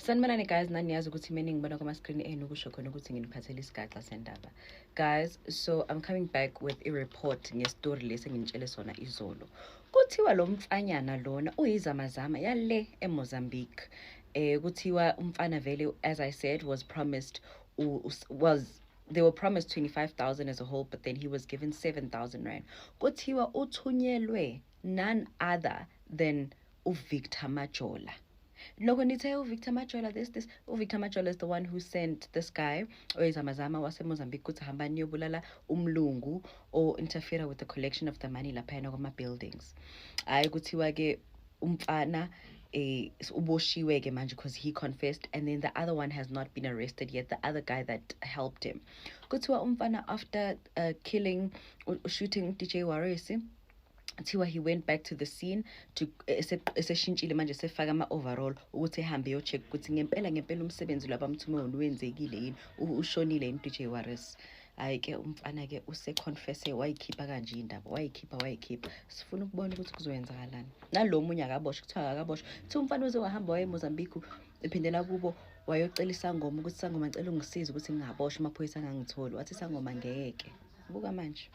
Sanibonani guys, naniyazi ukuthi mina ngibona kuma-screen enu kusho khona ukuthi nginiphathele isigaxa sendaba. Guys, so I'm coming back with a report ngestory lesi nginitshele sona izolo. Kuthiwa lo mfanyana lona uyizamazama yale eMozambique. Kuthiwa umfana vele, as I said, was promised they were promised 25,000 as a whole, but then he was given 7,000 rand. Kuthiwa uthunyelwe none other than uVictor Majola. Loko nithe uVictor Majola this uVictor Majola is the one who sent this guy oyizamazama waseMozambique ukuthi hamba niyobulala umlungu or interfere with the collection of the money laphayana kwama-buildings. Hayi kuthiwa ke umfana uboshiwe ke manje because he confessed, and then the other one has not been arrested yet, the other guy that helped him. Kuthiwa umfana after shooting DJ Waresi, he went back to the scene to eseshintshile manje sefaka ama-overall ukuthi ehambe yo-check ukuthi ngempela umsebenzi lo abamthume wona wenzekile yini, ushonile yini DJ Waresi. Hayi ke umfana ke useconfesse wayikhipha kanje indaba, wayikhipha. Sifuna ukubona ukuthi kuzoyenzakalani. Nalo munye akaboshwa, kuthiwa akaboshwa. Kuthi umfana uze wahamba waye eMozambique ephindela kubo wayocela isangoma ukuthi sangoma ngicela ungisize ukuthi ngingaboshwa amaphoyisa angangitholi. Wathi sangoma ngeke. Buka manje.